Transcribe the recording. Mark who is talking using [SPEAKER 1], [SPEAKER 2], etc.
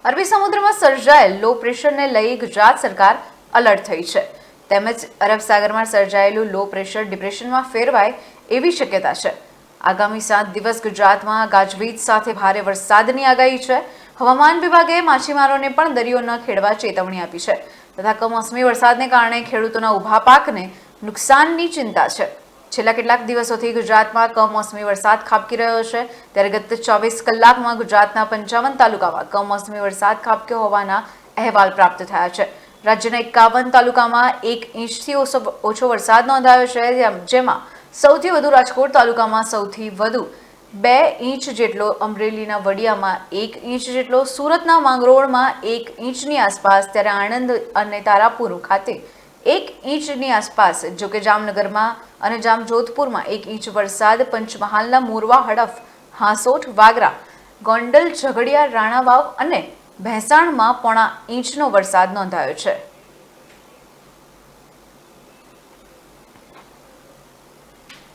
[SPEAKER 1] અરબી સમુદ્રમાં સર્જાયેલ લો પ્રેશરને લઈ ગુજરાત સરકાર એલર્ટ થઈ છે. તેમજ અરબ સાગરમાં સર્જાયેલું લો પ્રેશર ડિપ્રેશનમાં ફેરવાય એવી શક્યતા છે. આગામી 7 દિવસ ગુજરાતમાં ગાજવીજ સાથે ભારે વરસાદની આગાહી છે. હવામાન વિભાગે માછીમારોને પણ દરિયો ન ખેડવા ચેતવણી આપી છે તથા કમોસમી વરસાદને કારણે ખેડૂતોના ઊભા પાકને નુકસાનની ચિંતા છે. છેલ્લા કેટલાક દિવસોથી ગુજરાતમાં કમોસમી વરસાદ ખાબકી રહ્યો છે. ત્યારે ગત 24 કલાકમાં ગુજરાતના 55 તાલુકામાં કમોસમી વરસાદ ખાબક્યો હોવાના અહેવાલ પ્રાપ્ત થયા છે. રાજ્યના 51 તાલુકામાં 1 ઇંચથી ઓછો વરસાદ નોંધાયો છે, જેમાં સૌથી વધુ રાજકોટ તાલુકામાં સૌથી વધુ 2 ઇંચ જેટલો, અમરેલીના વડિયામાં 1 ઇંચ જેટલો, સુરતના માંગરોળમાં 1 ઇંચની આસપાસ, ત્યારે આણંદ અને તારાપુર ખાતે 1 ઇંચની આસપાસ. જોકે જામનગરમાં અને જામજોધપુરમાં 1 ઇંચ વરસાદ, પંચમહાલના મોરવા, હડફ, હાંસોટ, વાગરા, ગોંડલ, ઝઘડિયા, રાણાવાવ અને ભેંસાણમાં 0.5 ઇંચનો વરસાદ નોંધાયો છે.